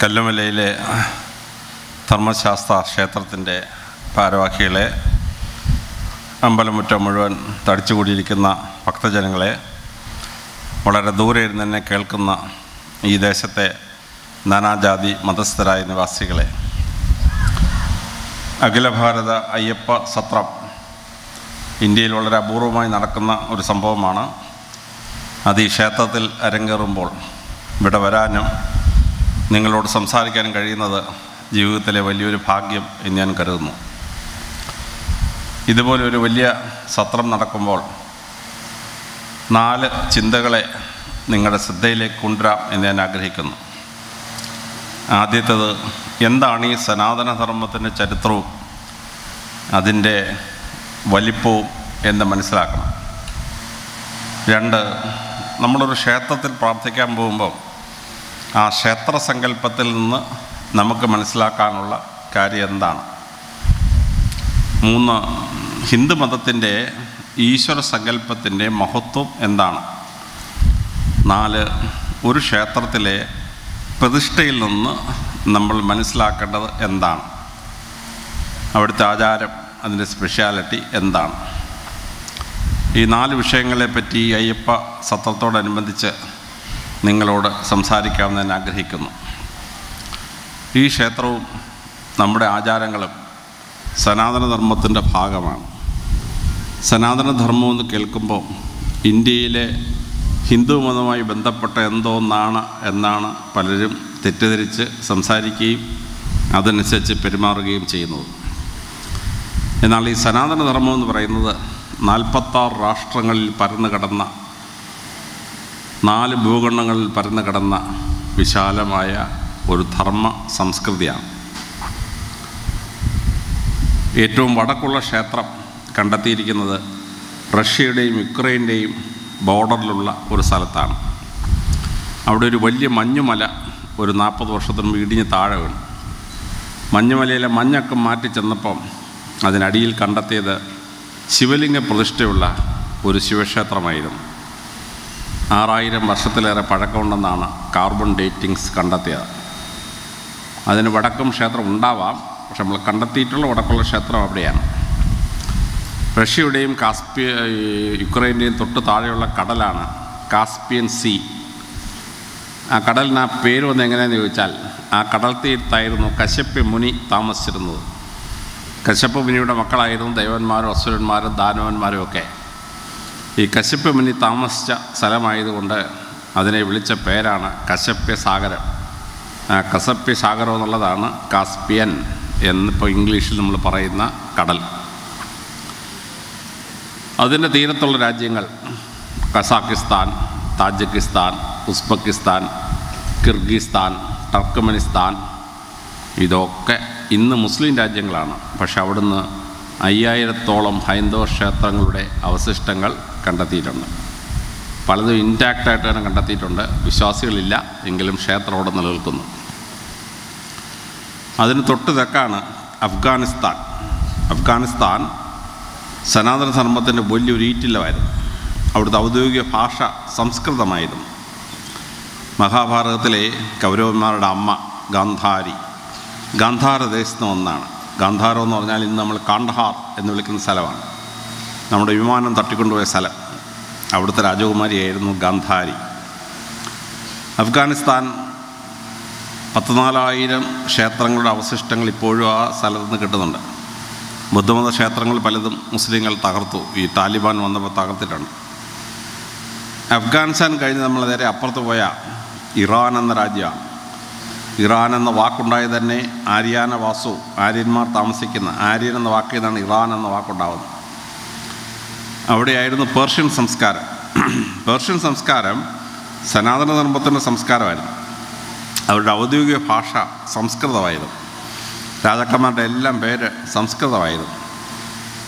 കല്ലുമലയിലെ ധർമ്മശാസ്ത്ര ക്ഷേത്രത്തിൻ്റെ ഭാരവാഹികളെ, അമ്പലമുറ്റം മുഴുവൻ തടിച്ചുകൂടിയിരിക്കുന്ന ഭക്തജനങ്ങളെ, വളരെ ദൂരെ ഇരുന്ന് തന്നെ കേൾക്കുന്ന ഈ ദേശത്തെ നാനാജാതി മതസ്ഥരായ നിവാസികളെ, അഖില ഭാരത അയ്യപ്പ സത്രം ഇന്ത്യയിൽ വളരെ അപൂർവമായി നടക്കുന്ന ഒരു സംഭവമാണ്. അത് ഈ ക്ഷേത്രത്തിൽ അരങ്ങേറുമ്പോൾ ഇവിടെ വരാനും നിങ്ങളോട് സംസാരിക്കാനും കഴിയുന്നത് ജീവിതത്തിലെ വലിയൊരു ഭാഗ്യം എന്ന് ഞാൻ കരുതുന്നു. ഇതുപോലെ ഒരു വലിയ സത്രം നടക്കുമ്പോൾ 4 ചിന്തകളെ നിങ്ങളുടെ ശ്രദ്ധയിലേക്ക് കൊണ്ടുവരാം എന്ന് ഞാൻ ആഗ്രഹിക്കുന്നു. ആദ്യത്തേത്, എന്താണ് ഈ സനാതനധർമ്മത്തിൻ്റെ ചരിത്രവും അതിൻ്റെ വലിപ്പവും എന്ന് മനസ്സിലാക്കണം. 2, നമ്മളൊരു ക്ഷേത്രത്തിൽ പ്രാർത്ഥിക്കാൻ പോകുമ്പോൾ ആ ക്ഷേത്ര സങ്കല്പത്തിൽ നിന്ന് നമുക്ക് മനസ്സിലാക്കാനുള്ള കാര്യം എന്താണ്. 3, ഹിന്ദു മതത്തിൻ്റെ ഈശ്വര സങ്കല്പത്തിൻ്റെ മഹത്വം എന്താണ്. 4, ഒരു ക്ഷേത്രത്തിലെ പ്രതിഷ്ഠയിൽ നിന്ന് നമ്മൾ മനസ്സിലാക്കേണ്ടത് എന്താണ്, അവിടുത്തെ ആചാരം, അതിൻ്റെ സ്പെഷ്യാലിറ്റി എന്താണ്. ഈ 4 വിഷയങ്ങളെപ്പറ്റി അയ്യപ്പ സത്രത്തോടനുബന്ധിച്ച് നിങ്ങളോട് സംസാരിക്കാമെന്ന് ഞാൻ ആഗ്രഹിക്കുന്നു. ഈ ക്ഷേത്രവും നമ്മുടെ ആചാരങ്ങളും സനാതനധർമ്മത്തിൻ്റെ ഭാഗമാണ്. സനാതനധർമ്മം എന്ന് കേൾക്കുമ്പോൾ ഇന്ത്യയിലെ ഹിന്ദു മതവുമായി ബന്ധപ്പെട്ട എന്തോ എന്നാണ് പലരും തെറ്റിദ്ധരിച്ച് സംസാരിക്കുകയും അതനുസരിച്ച് പെരുമാറുകയും ചെയ്യുന്നത്. എന്നാൽ ഈ സനാതനധർമ്മം എന്ന് പറയുന്നത് 46 രാഷ്ട്രങ്ങളിൽ പരന്നു കിടന്ന, 4 ഭൂഖണ്ഡങ്ങളിൽ പരന്നു കിടന്ന വിശാലമായ ഒരു ധർമ്മ സംസ്കൃതിയാണ്. ഏറ്റവും വടക്കുള്ള ക്ഷേത്രം കണ്ടെത്തിയിരിക്കുന്നത് റഷ്യയുടെയും യുക്രൈൻ്റെയും ബോർഡറിലുള്ള ഒരു സ്ഥലത്താണ്. അവിടെ ഒരു വലിയ മഞ്ഞുമല ഒരു 40 വർഷത്തിന് മുമ്പ് ഇടിഞ്ഞ് താഴെ വീണു. മഞ്ഞുമലയിലെ മഞ്ഞൊക്കെ മാറ്റി ചെന്നപ്പം അതിനടിയിൽ കണ്ടെത്തിയത് ശിവലിംഗ പ്രതിഷ്ഠയുള്ള ഒരു ശിവക്ഷേത്രമായിരുന്നു. 6000 വർഷത്തിലേറെ പഴക്കമുണ്ടെന്നാണ് കാർബൺ ഡേറ്റിങ്സ് കണ്ടെത്തിയത്. അതിന് വടക്കും ക്ഷേത്രം ഉണ്ടാവാം, പക്ഷെ നമ്മൾ കണ്ടെത്തിയിട്ടുള്ള വടക്കുള്ള ക്ഷേത്രം അവിടെയാണ്. റഷ്യയുടെയും യുക്രൈൻ്റെയും തൊട്ട് താഴെയുള്ള കടലാണ് കാസ്പിയൻ സീ. ആ കടലിന് ആ പേര് വന്ന് എങ്ങനെയാണെന്ന് ചോദിച്ചാൽ, ആ കടൽ തീരത്തായിരുന്നു കശ്യപ മുനി താമസിച്ചിരുന്നത്. കശ്യപ മുനിയുടെ മക്കളായിരുന്നു ദേവന്മാരും അസുരന്മാരും ദാനവന്മാരും ഒക്കെ. ഈ കശ്യപ മുനി താമസിച്ച സ്ഥലമായതുകൊണ്ട് അതിനെ വിളിച്ച പേരാണ് കശ്യപ സാഗരം. കശ്യപ സാഗരം എന്നുള്ളതാണ് കാസ്പിയൻ എന്നിപ്പോൾ ഇംഗ്ലീഷിൽ നമ്മൾ പറയുന്ന കടൽ. അതിൻ്റെ തീരത്തുള്ള രാജ്യങ്ങൾ കസാക്കിസ്ഥാൻ, താജിക്കിസ്ഥാൻ, ഉസ്ബെക്കിസ്ഥാൻ, കിർഗിസ്ഥാൻ, ടർക്ക്മെനിസ്ഥാൻ, ഇതൊക്കെ ഇന്ന് മുസ്ലിം രാജ്യങ്ങളാണ്. പക്ഷെ അവിടുന്ന് 5000-ഓളം ഹൈന്ദവ ക്ഷേത്രങ്ങളുടെ അവശിഷ്ടങ്ങൾ കണ്ടെത്തിയിട്ടുണ്ട്. പലതും ഇൻടാക്റ്റായിട്ട് തന്നെ കണ്ടെത്തിയിട്ടുണ്ട്. വിശ്വാസികളില്ല, എങ്കിലും ക്ഷേത്രം അവിടെ നിലനിൽക്കുന്നു. അതിന് തൊട്ട് തെക്കാണ് അഫ്ഗാനിസ്ഥാൻ. അഫ്ഗാനിസ്ഥാൻ സനാതനധർമ്മത്തിൻ്റെ വലിയൊരു ഈറ്റില്ലമായിരുന്നു. അവിടുത്തെ ഔദ്യോഗിക ഭാഷ സംസ്കൃതമായിരുന്നു. മഹാഭാരതത്തിലെ കൗരവന്മാരുടെ അമ്മ ഗാന്ധാരി ഗാന്ധാര ദേശത്ത് ഒന്നാണ്. ഗാന്ധാരം എന്ന് പറഞ്ഞാൽ ഇന്ന് നമ്മൾ കാണ്ഡഹാർ എന്ന് വിളിക്കുന്ന സ്ഥലമാണ്. നമ്മുടെ വിമാനം തട്ടിക്കൊണ്ടുപോയ സ്ഥലം. അവിടുത്തെ രാജകുമാരിയായിരുന്നു ഗാന്ധാരി. അഫ്ഗാനിസ്ഥാൻ 14,000 ക്ഷേത്രങ്ങളുടെ അവശിഷ്ടങ്ങൾ ഇപ്പോഴും ആ സ്ഥലത്ത് നിന്ന് കിട്ടുന്നുണ്ട്. ബുദ്ധമത ക്ഷേത്രങ്ങൾ പലതും മുസ്ലിങ്ങൾ തകർത്തു. ഈ താലിബാൻ വന്നപ്പോൾ തകർത്തിട്ടുണ്ട്. അഫ്ഗാനിസ്ഥാൻ കഴിഞ്ഞ് നമ്മൾ നേരെ അപ്പുറത്ത് പോയ ഇറാൻ എന്ന രാജ്യമാണ്. ഇറാൻ എന്ന വാക്കുണ്ടായത് തന്നെ ആര്യാന വാസു, ആര്യന്മാർ താമസിക്കുന്ന, ആര്യൻ എന്ന വാക്കിൽ നിന്നാണ് ഇറാൻ എന്ന വാക്കുണ്ടാവുന്നത്. അവിടെയായിരുന്നു പേർഷ്യൻ സംസ്കാരം. പേർഷ്യൻ സംസ്കാരം സനാതനധർമ്മത്തിൻ്റെ സംസ്കാരമായിരുന്നു. അവരുടെ ഔദ്യോഗിക ഭാഷ സംസ്കൃതമായിരുന്നു. രാജാക്കന്മാരുടെ എല്ലാം പേര് സംസ്കൃതമായിരുന്നു.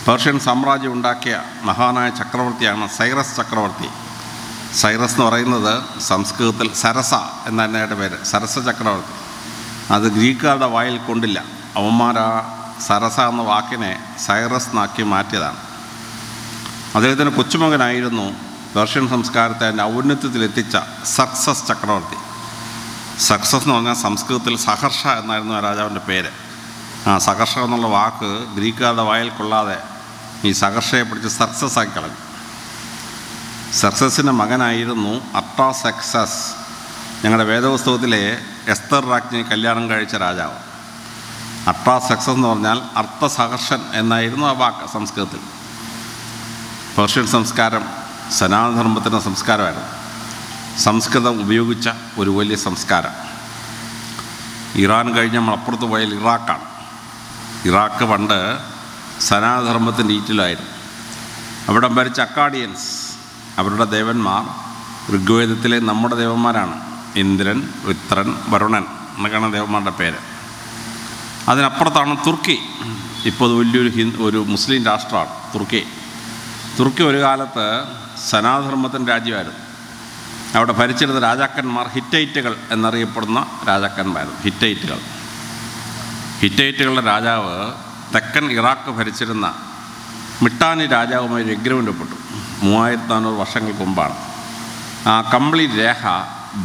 പേർഷ്യൻ സാമ്രാജ്യം ഉണ്ടാക്കിയ മഹാനായ ചക്രവർത്തിയാണ് സൈറസ് ചക്രവർത്തി. സൈറസ് എന്ന് പറയുന്നത് സംസ്കൃതത്തിൽ സരസ എന്നതിൻ്റെ പേര്, സരസ ചക്രവർത്തി. അത് ഗ്രീക്കുകാരുടെ വായിൽ കൊണ്ടില്ല. അവന്മാർ ആ സരസ എന്ന വാക്കിനെ സൈറസ് എന്നാക്കി മാറ്റിയതാണ്. അദ്ദേഹത്തിൻ്റെ കൊച്ചുമകനായിരുന്നു പേർഷ്യൻ സംസ്കാരത്തെ അതിൻ്റെ ഔന്നത്യത്തിലെത്തിച്ച സർക്സസ് ചക്രവർത്തി. സക്സസ് എന്ന് പറഞ്ഞാൽ സംസ്കൃതത്തിൽ സഹർഷ എന്നായിരുന്നു ആ രാജാവിൻ്റെ പേര്. ആ സഹർഷ എന്നുള്ള വാക്ക് ഗ്രീക്കുകാരുടെ വായിൽ കൊള്ളാതെ ഈ സഹർഷയെ പിടിച്ച് സക്സസ് ആക്കി കളഞ്ഞു. സക്സസിൻ്റെ മകനായിരുന്നു അർട്ടാസക്സസ്, ഞങ്ങളുടെ വേദപുസ്തകത്തിലെ എസ്തർ രാജ്ഞി കല്യാണം കഴിച്ച രാജാവ്. അർട്ടാസക്സസ് എന്ന് പറഞ്ഞാൽ അർത്ഥസഹർഷൻ എന്നായിരുന്നു ആ വാക്ക് സംസ്കൃതത്തിൽ. പേർഷ്യൻ സംസ്കാരം സനാതനധർമ്മത്തിൻ്റെ സംസ്കാരമായിരുന്നു. സംസ്കൃതം ഉപയോഗിച്ച ഒരു വലിയ സംസ്കാരം. ഇറാൻ കഴിഞ്ഞ് നമ്മൾ അപ്പുറത്ത് പോയാൽ ഇറാഖാണ്. ഇറാഖ് പണ്ട് സനാതനധർമ്മത്തിൻ്റെ ഈറ്റിലായിരുന്നു. അവിടെ ഭരിച്ച അക്കാഡിയൻസ്, അവരുടെ ദേവന്മാർ ഋഗ്വേദത്തിലെ നമ്മുടെ ദേവന്മാരാണ്. ഇന്ദ്രൻ, വൃത്രൻ, വരുണൻ എന്നൊക്കെയാണ് ദേവന്മാരുടെ പേര്. അതിനപ്പുറത്താണ് തുർക്കി. ഇപ്പോൾ അത് വലിയൊരു ഒരു മുസ്ലിം രാഷ്ട്രമാണ് തുർക്കി. തുർക്കി ഒരു കാലത്ത് സനാതനധർമ്മത്തിൻ്റെ രാജ്യമായിരുന്നു. അവിടെ ഭരിച്ചിരുന്ന രാജാക്കന്മാർ ഹിറ്റൈറ്റുകൾ എന്നറിയപ്പെടുന്ന രാജാക്കന്മാരായിരുന്നു. ഹിറ്റൈറ്റുകളുടെ രാജാവ് തെക്കൻ ഇറാഖ് ഭരിച്ചിരുന്ന മിട്ടാനി രാജാവുമായി ഒരു എഗ്രിമെൻ്റ് ഒപ്പിട്ടു. 3400 വർഷങ്ങൾക്ക് മുമ്പാണ്. ആ കംപ്ലീറ്റ് രേഖ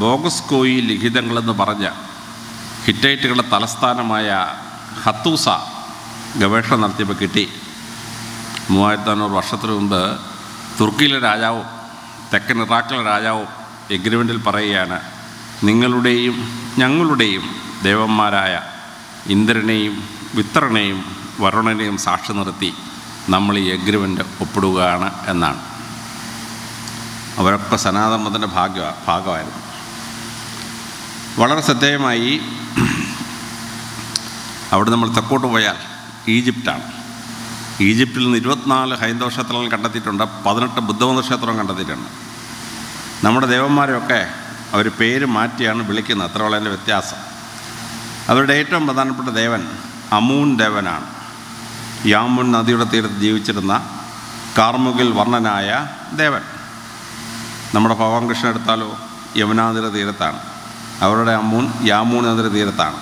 ബോഗസ്കോയി ലിഖിതങ്ങളെന്ന് പറഞ്ഞ ഹിറ്റൈറ്റുകളുടെ തലസ്ഥാനമായ ഹത്തൂസ ഗവേഷണം നടത്തിയപ്പോൾ കിട്ടി. 3400 വർഷത്തിന് മുമ്പ് തുർക്കിയിലെ രാജാവും തെക്കൻ ഇറാഖിലെ രാജാവും എഗ്രിമെൻറ്റിൽ പറയുകയാണ്, നിങ്ങളുടെയും ഞങ്ങളുടെയും ദേവന്മാരായ ഇന്ദ്രനെയും വിത്രനെയും വരുണനെയും സാക്ഷി നിർത്തി നമ്മൾ ഈ എഗ്രിമെൻ്റ് ഒപ്പിടുകയാണ് എന്നാണ്. അവരൊക്കെ സനാതനത്തിൻ്റെ ഭാഗമായിരുന്നു. വളരെ ശ്രദ്ധേയമായി അവിടെ നമ്മൾ തെക്കോട്ട് പോയാൽ ഈജിപ്റ്റാണ്. ഈജിപ്തിൽ നിന്ന് 24 ഹൈന്ദവ ക്ഷേത്രങ്ങൾ കണ്ടെത്തിയിട്ടുണ്ട്, 18 ബുദ്ധമത ക്ഷേത്രം കണ്ടെത്തിയിട്ടുണ്ട്. നമ്മുടെ ദേവന്മാരെയൊക്കെ അവർ പേര് മാറ്റിയാണ് വിളിക്കുന്നത്, അത്രയുള്ള അതിൻ്റെ വ്യത്യാസം. അവരുടെ ഏറ്റവും പ്രധാനപ്പെട്ട ദേവൻ അമൂൻ ദേവനാണ്. യാമുൻ നദിയുടെ തീരത്ത് ജീവിച്ചിരുന്ന കാർമുകിൽ വർണ്ണനായ ദേവൻ. നമ്മുടെ ഭഗവാൻ കൃഷ്ണൻ എടുത്താലോ യമുനാനദിയുടെ തീരത്താണ്. അവരുടെ അമ്മൂൻ യാമൂൻ നദിയുടെ തീരത്താണ്.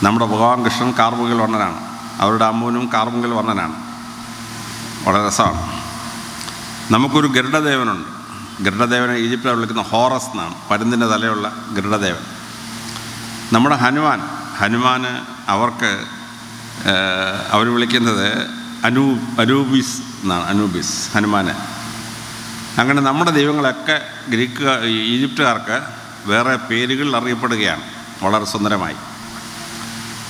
നമ്മുടെ ഭഗവാൻ കൃഷ്ണൻ കാർമുകിൽ വർണ്ണനാണ്. അവരുടെ അമ്മൂനും കാർമുകിൽ വർണ്ണനാണ്. വളരെ രസമാണ്. നമുക്കൊരു ഗരുഡദേവനുണ്ട്. ഗരുഡദേവനെ ഈജിപ്തിൽ വിളിക്കുന്ന ഹോറസ് എന്നാണ്, പരുന്തിൻ്റെ തലയുള്ള ഗരുഡദേവൻ. നമ്മുടെ ഹനുമാന് അവർക്ക് അവർ വിളിക്കുന്നത് അനൂബിസ് എന്നാണ്, അനൂബിസ് ഹനുമാന്. അങ്ങനെ നമ്മുടെ ദൈവങ്ങളൊക്കെ ഈജിപ്തുകാർക്ക് വേറെ പേരുകളിൽ അറിയപ്പെടുകയാണ് വളരെ സുന്ദരമായി.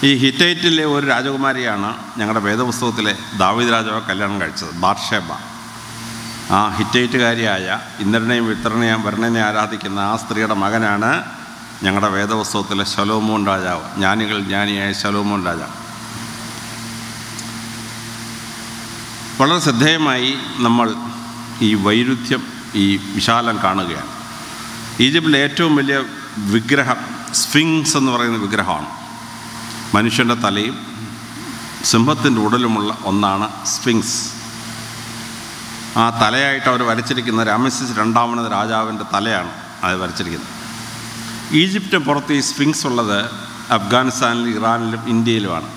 ഈ ഹിറ്റൈറ്റിലെ ഒരു രാജകുമാരിയാണ് ഞങ്ങളുടെ വേദപുസ്തകത്തിലെ ദാവീദ് രാജാവ് കല്യാണം കഴിച്ചത്, ബാത്ഷേബ. ആ ഹിറ്റൈറ്റുകാരിയായ ഇന്ദ്രനെയും വിത്രനെയും വരുണനെയും ആരാധിക്കുന്ന ആ സ്ത്രീയുടെ മകനാണ് ഞങ്ങളുടെ വേദപുസ്തകത്തിലെ ശലോമോൻ രാജാവ്, ജ്ഞാനിയായ ശലോമോൻ രാജാവ്. വളരെ ശ്രദ്ധേയമായി നമ്മൾ ഈ വൈരുദ്ധ്യം, ഈ വിശാലം കാണുകയാണ്. ഈജിപ്തിലെ ഏറ്റവും വലിയ വിഗ്രഹം സ്ഫിങ്സ് എന്ന് പറയുന്ന വിഗ്രഹമാണ്. മനുഷ്യൻ്റെ തലയും സിംഹത്തിൻ്റെ ഉടലുമുള്ള ഒന്നാണ് സ്ഫിങ്സ്. ആ തലയായിട്ട് അവർ വരച്ചിരിക്കുന്ന രാമസിസ് 2 രാജാവിൻ്റെ തലയാണ് അത് വരച്ചിരിക്കുന്നത്. ഈജിപ്റ്റ് പുറത്ത് ഈ സ്ഫിങ്സ് ഉള്ളത് അഫ്ഗാനിസ്ഥാനിലും ഇറാനിലും ഇന്ത്യയിലുമാണ്.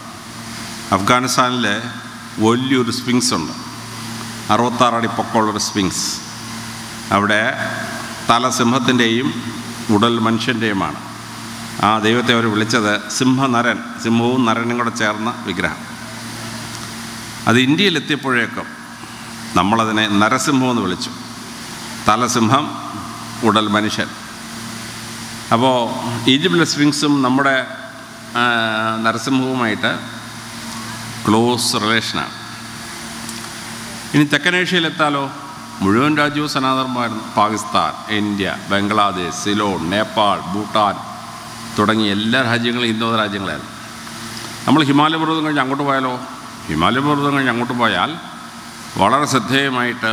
അഫ്ഗാനിസ്ഥാനിൽ വലിയൊരു സ്ഫിങ്സ് ഉണ്ട്, 66 അടി പൊക്കമുള്ളൊരു സ്ഫിങ്സ്. അവിടെ തല സിംഹത്തിൻ്റെയും ഉടൽ മനുഷ്യൻ്റെയുമാണ്. ആ ദൈവത്തെ അവർ വിളിച്ചത് സിംഹനരൻ, സിംഹവും നരനും കൂടെ ചേർന്ന വിഗ്രഹം. അത് ഇന്ത്യയിലെത്തിയപ്പോഴേക്കും നമ്മളതിനെ നരസിംഹം എന്ന് വിളിച്ചു. തലസിംഹം, ഉടൽ മനുഷ്യൻ. അപ്പോൾ ഈജിപ്തിലെ സ്ഫിങ്സും നമ്മുടെ നരസിംഹവുമായിട്ട് ക്ലോസ് റിലേഷനാണ്. ഇനി തെക്കനേഷ്യയിലെത്താലോ, മുഴുവൻ രാജ്യവും സനാതനമായിരുന്നു. പാകിസ്ഥാൻ, ഇന്ത്യ, ബംഗ്ലാദേശ്, സിലോൺ, നേപ്പാൾ, ഭൂട്ടാൻ തുടങ്ങിയ എല്ലാ രാജ്യങ്ങളും ഹിന്ദുമത രാജ്യങ്ങളായിരുന്നു. നമ്മൾ ഹിമാലയ പർവ്വതം കഴിഞ്ഞ് അങ്ങോട്ട് പോയാലോ, ഹിമാലയ പർവ്വതം കഴിഞ്ഞ് അങ്ങോട്ട് പോയാൽ വളരെ ശ്രദ്ധേയമായിട്ട്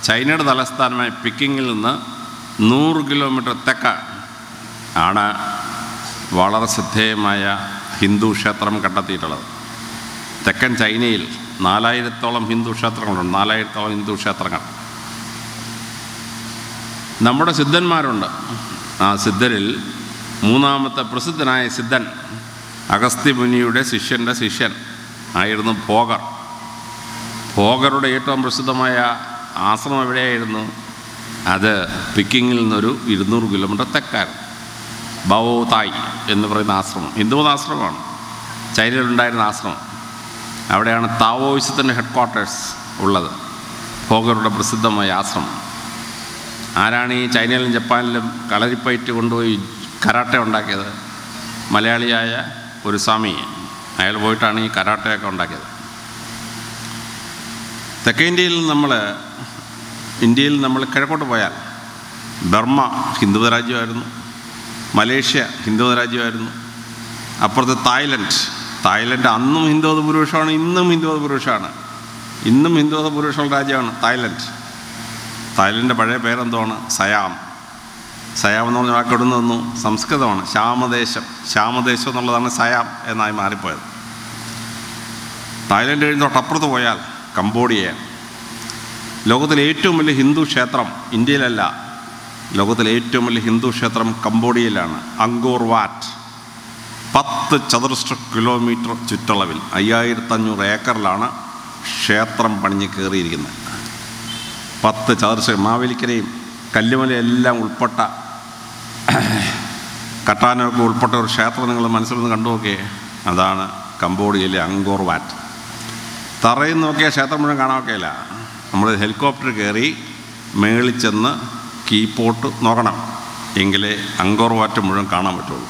ചൈനയുടെ തലസ്ഥാനമായ പിക്കിങ്ങിൽ നിന്ന് 100 കിലോമീറ്റർ തെക്ക് ആണ് വളരെ ശ്രദ്ധേയമായ ഹിന്ദു ക്ഷേത്രം കണ്ടെത്തിയിട്ടുള്ളത്. തെക്കൻ ചൈനയിൽ 4000-ഓളം ഹിന്ദു ക്ഷേത്രങ്ങളുണ്ട്. 4000-ഓളം ഹിന്ദു ക്ഷേത്രങ്ങൾ. നമ്മുടെ സിദ്ധന്മാരുണ്ട്. ആ സിദ്ധരിൽ 3ാമത്തെ പ്രസിദ്ധനായ സിദ്ധൻ അഗസ്ത്യമുനിയുടെ ശിഷ്യൻ ആയിരുന്നു ഭോഗർ. ഭോഗറുടെ ഏറ്റവും പ്രസിദ്ധമായ ആശ്രമം എവിടെയായിരുന്നു? അത് പിക്കിങ്ങിൽ നിന്നൊരു 200 കിലോമീറ്റർ തെക്കായിരുന്നു. ബവോതായ് എന്ന് പറയുന്ന ആശ്രമം ഹിന്ദുമതാശ്രമമാണ്. ചൈനയിലുണ്ടായിരുന്ന ആശ്രമം. അവിടെയാണ് താവോയിസത്തിൻ്റെ ഹെഡ് ക്വാർട്ടേഴ്സ് ഉള്ളത്. ഫോഗറുടെ പ്രസിദ്ധമായ ആശ്രമം. ആരാണ് ഈ ചൈനയിലും ജപ്പാനിലും കളരിപ്പയറ്റ് കൊണ്ടുപോയി കരാട്ടെ ഉണ്ടാക്കിയത്? മലയാളിയായ ഒരു സ്വാമി. അയാൾ പോയിട്ടാണ് ഈ കരാട്ടയൊക്കെ ഉണ്ടാക്കിയത്. തെക്കേ ഇന്ത്യയിൽ നമ്മൾ കിഴക്കോട്ട് പോയാൽ ബർമ്മ ഹിന്ദുമത രാജ്യമായിരുന്നു, മലേഷ്യ ഹിന്ദുമത രാജ്യമായിരുന്നു. അപ്പുറത്ത് തായ്ലൻഡ് അന്നും ഹിന്ദുമത ഭൂരിപക്ഷമാണ്, ഇന്നും ഹിന്ദുമത ഭൂരിപക്ഷമാണ്. ഇന്നും ഹിന്ദുമത ഭൂരിപക്ഷമുള്ള രാജ്യമാണ് തായ്ലൻഡിൻ്റെ പഴയ പേരെന്താണ്? സയാം എന്ന് പറഞ്ഞ വാക്ക് എവിടെ നിന്നു? സംസ്കൃതമാണ്. ശ്യാമദേശം എന്നുള്ളതാണ് സയാം എന്നായി മാറിപ്പോയത്. തായ്ലൻഡ് കഴിഞ്ഞ് തൊട്ടപ്പുറത്ത് പോയാൽ കംബോഡിയ. ലോകത്തിലെ ഏറ്റവും വലിയ ഹിന്ദു ക്ഷേത്രം ഇന്ത്യയിലല്ല, ലോകത്തിലെ ഏറ്റവും വലിയ ഹിന്ദു ക്ഷേത്രം കംബോഡിയയിലാണ്. അങ്കോർ വാറ്റ്. 10 ചതുരശ്ര കിലോമീറ്റർ ചുറ്റളവിൽ 5500 ഏക്കറിലാണ് ക്ഷേത്രം പണിഞ്ഞ് കയറിയിരിക്കുന്നത്. 10 ചതുരശ്ര മാവേലിക്കരയും കല്ലുമലയെല്ലാം ഉൾപ്പെട്ട കട്ടാനൊക്കെ ഉൾപ്പെട്ട ഒരു ക്ഷേത്രം നിങ്ങൾ മനസ്സിൽ നിന്ന് കണ്ടു നോക്കിയേ. അതാണ് കംബോഡിയയിലെ അങ്കോർ വാറ്റ്. തറയിൽ നോക്കിയാൽ ക്ഷേത്രം മുഴുവൻ കാണാൻ ഒക്കെയില്ല. നമ്മൾ ഹെലികോപ്റ്റർ കയറി മേളിൽ ചെന്ന് കീപ്പോട്ട് നോക്കണം, എങ്കിലേ അങ്കോർ വാറ്റ് മുഴുവൻ കാണാൻ പറ്റുള്ളൂ.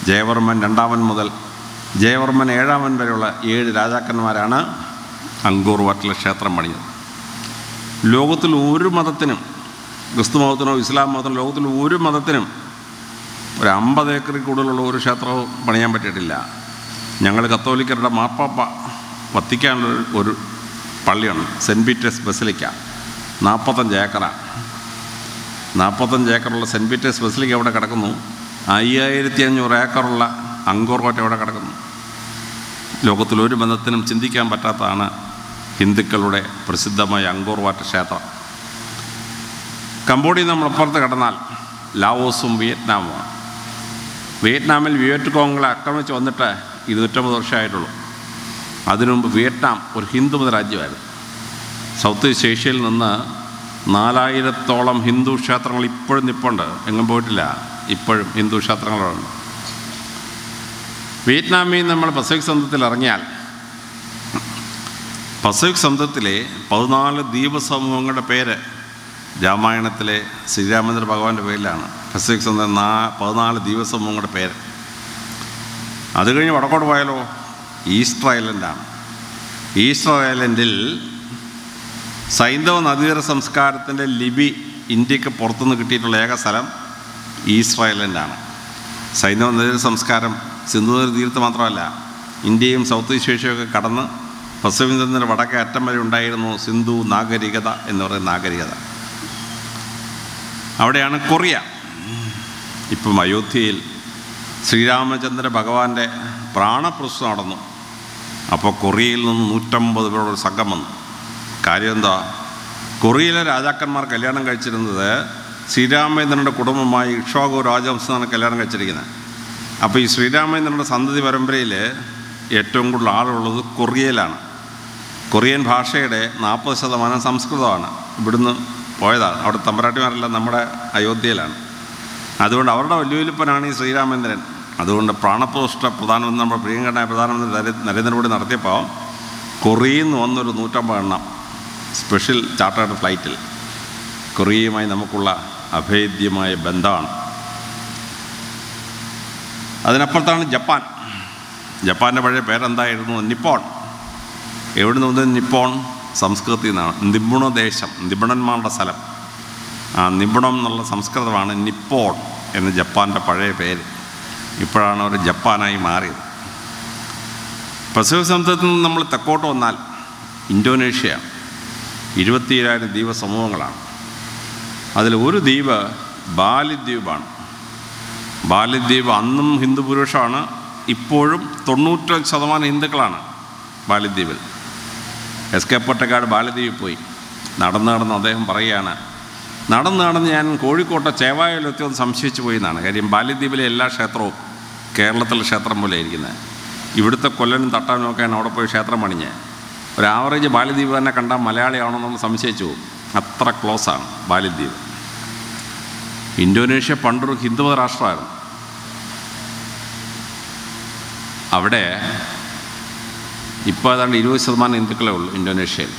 ജയവർമ്മൻ 2 മുതൽ ജയവർമ്മൻ 7 വരെയുള്ള 7 രാജാക്കന്മാരാണ് അങ്കോർ വാറ്റിലെ ക്ഷേത്രം പണിഞ്ഞത്. ലോകത്തിൽ ഒരു മതത്തിനും, ക്രിസ്തു മതത്തിനോ ഇസ്ലാം മതത്തിനോ, ലോകത്തിൽ ഒരു മതത്തിനും ഒരു 50 ഏക്കറിൽ കൂടുതലുള്ള ഒരു ക്ഷേത്രവും പണിയാൻ പറ്റിയിട്ടില്ല. ഞങ്ങൾ കത്തോലിക്കരുടെ മാർപ്പാപ്പ വത്തിക്കാനുള്ള ഒരു പള്ളിയാണ്, സെൻറ്റ് പീറ്റേഴ്സ് ബസിലിക്ക. 45 ഏക്കറാണ്. 45 ഏക്കറുള്ള സെൻറ്റ് പീറ്റേഴ്സ് ബസിലിക്ക എവിടെ കിടക്കുന്നു? 5500 ഏക്കറുള്ള അങ്കോർ വാറ്റ് എവിടെ കിടക്കുന്നു? ലോകത്തിലൊരു ബന്ധത്തിനും ചിന്തിക്കാൻ പറ്റാത്തതാണ് ഹിന്ദുക്കളുടെ പ്രസിദ്ധമായ അങ്കോർ വാറ്റ് ക്ഷേത്രം. കംബോഡിയ നമ്മളപ്പുറത്ത് കടന്നാൽ ലാവോസും വിയറ്റ്നാമുമാണ്. വിയറ്റ്നാമിൽ വിയറ്റ്കോങ്ങളെ ആക്രമിച്ച് വന്നിട്ട് 250 വർഷമായിട്ടുള്ളൂ. അതിനു മുമ്പ് വിയറ്റ്നാം ഒരു ഹിന്ദുമത രാജ്യമായിരുന്നു. സൗത്ത് ഈസ്റ്റ് ഏഷ്യയിൽ നിന്ന് 4000-ഓളം ഹിന്ദു ക്ഷേത്രങ്ങൾ ഇപ്പോഴും നിൽപ്പുണ്ട്, എങ്ങും പോയിട്ടില്ല. ഇപ്പോഴും ഹിന്ദു ക്ഷേത്രങ്ങളുണ്ട്. വിയറ്റ്നാമിൽ നമ്മൾ പസഫിക് സമുദ്രത്തിൽ ഇറങ്ങിയാൽ പസഫിക് സമുദ്രത്തിലെ 14 ദ്വീപസമൂഹങ്ങളുടെ പേര് രാമായണത്തിലെ ശ്രീരാമചന്ദ്ര ഭഗവാന്റെ പേരിലാണ്. പസഫിക് സമുദ്രം 14 ദ്വീപസമൂഹങ്ങളുടെ പേര്. അത് കഴിഞ്ഞ് വടക്കോട്ട് പോയാലോ ഈസ്റ്റർ ഐലൻഡാണ്. ഈസ്റ്റർ ഐലൻഡിൽ സൈന്ധവ നദീതട സംസ്കാരത്തിൻ്റെ ലിപി ഇന്ത്യക്ക് പുറത്തുനിന്ന് കിട്ടിയിട്ടുള്ള ഏക സ്ഥലം ഈസ്റ്റർ ഐലൻഡാണ്. സൈന്ധവ നദീതട സംസ്കാരം സിന്ധു നദീ തീരത്ത് മാത്രമല്ല, ഇന്ത്യയും സൗത്ത് ഈസ്റ്റ് ഏഷ്യയൊക്കെ കടന്ന് പസഫിക് സമുദ്രത്തിൻ്റെ വടക്കേ അറ്റം വരെ ഉണ്ടായിരുന്നു സിന്ധു നാഗരികത എന്ന് പറയുന്ന നാഗരികത. അവിടെയാണ് കൊറിയ. ഇപ്പം അയോധ്യയിൽ ശ്രീരാമചന്ദ്ര ഭഗവാന്റെ പ്രാണപ്രതിഷ്ഠ നടന്നു. അപ്പോൾ കൊറിയയിൽ നിന്ന് 150 പേരുടെ സംഘം വന്നു. കാര്യം എന്താ? കൊറിയയിലെ രാജാക്കന്മാർ കല്യാണം കഴിച്ചിരുന്നത് ശ്രീരാമചന്ദ്രൻ്റെ കുടുംബമായി ഇക്ഷ്വാകു രാജവംശമാണ് കല്യാണം കഴിച്ചിരിക്കുന്നത്. അപ്പോൾ ഈ ശ്രീരാമചന്ദ്രൻ്റെ സന്തതി പരമ്പരയിൽ ഏറ്റവും കൂടുതൽ ആളുള്ളത് കൊറിയയിലാണ്. കൊറിയൻ ഭാഷയുടെ 40% സംസ്കൃതമാണ്. ഇവിടുന്ന് പോയതാണ്. അവിടെ തമ്പരാട്ടിമാരെല്ലാം നമ്മുടെ അയോധ്യയിലാണ്. അതുകൊണ്ട് അവരുടെ വല്ലുവിലിപ്പനാണ് ഈ ശ്രീരാമചന്ദ്രൻ. അതുകൊണ്ട് പ്രാണപ്രതിഷ്ഠ പ്രധാനമന്ത്രി, നമ്മുടെ പ്രിയങ്കരനായ പ്രധാനമന്ത്രി നരേന്ദ്രമോദി നടത്തിയപ്പോൾ കൊറിയയിൽ നിന്ന് വന്നൊരു 150 എണ്ണം സ്പെഷ്യൽ ചാർട്ടേഡ് ഫ്ലൈറ്റിൽ. കൊറിയയുമായി നമുക്കുള്ള അഭേദ്യമായ ബന്ധമാണ്. അതിനപ്പുറത്താണ് ജപ്പാൻ. ജപ്പാൻ്റെ പഴയ പേരെന്തായിരുന്നു? നിപ്പോൺ. എവിടെ നിന്ന് വന്നത്? നിപ്പോൺ സംസ്കൃതത്തിൽ നിന്നാണ്. നിപുണദേശം, നിപുണന്മാരുടെ സ്ഥലം. ആ നിപുണം എന്നുള്ള സംസ്കൃതമാണ് നിപ്പോൺ എന്ന് ജപ്പാൻ്റെ പഴയ പേര്. ഇപ്പോഴാണ് അവർ ജപ്പാനായി മാറിയത്. പസഫിക് സമുദ്രത്തിൽ നിന്ന് നമ്മൾ തെക്കോട്ട് വന്നാൽ ഇന്തോനേഷ്യ. 27,000 ദ്വീപ സമൂഹങ്ങളാണ്. അതിൽ ഒരു ദ്വീപ് ബാലിദ്വീപാണ്. ബാലിദ്വീപ് അന്നും ഹിന്ദു ഭൂരിപക്ഷമാണ്. ഇപ്പോഴും 95% ഹിന്ദുക്കളാണ് ബാലിദ്വീപിൽ. എസ് കെ പൊറ്റക്കാട് ബാലിദ്വീപിൽ പോയി നടന്ന് അദ്ദേഹം പറയുകയാണ്, നടന്ന് ഞാൻ കോഴിക്കോട്ടെ ചേവായിലെത്തിയൊന്ന് സംശയിച്ചു പോയി എന്നാണ്. കാര്യം ബാലിദ്വീപിലെ എല്ലാ ക്ഷേത്രവും കേരളത്തിലെ ക്ഷേത്രം പോലെ ഇരിക്കുന്നത്. ഇവിടുത്തെ കൊല്ലനും തട്ടാനും ഒക്കെയാണ് അവിടെ പോയി ക്ഷേത്രം പണിഞ്ഞ്. ഒരു ആവറേജ് ബാലിദ്വീപ് തന്നെ കണ്ടാൽ മലയാളിയാണോ നമ്മൾ സംശയിച്ചു പോകും. അത്ര ക്ലോസാണ് ബാലിദ്വീപ്. ഇന്തോനേഷ്യ പണ്ടൊരു ഹിന്ദുമത രാഷ്ട്രമായിരുന്നു. അവിടെ ഇപ്പോൾ ഏതാണ്ട് 20% ഹിന്ദുക്കളേ ഉള്ളൂ ഇന്തോനേഷ്യയിൽ.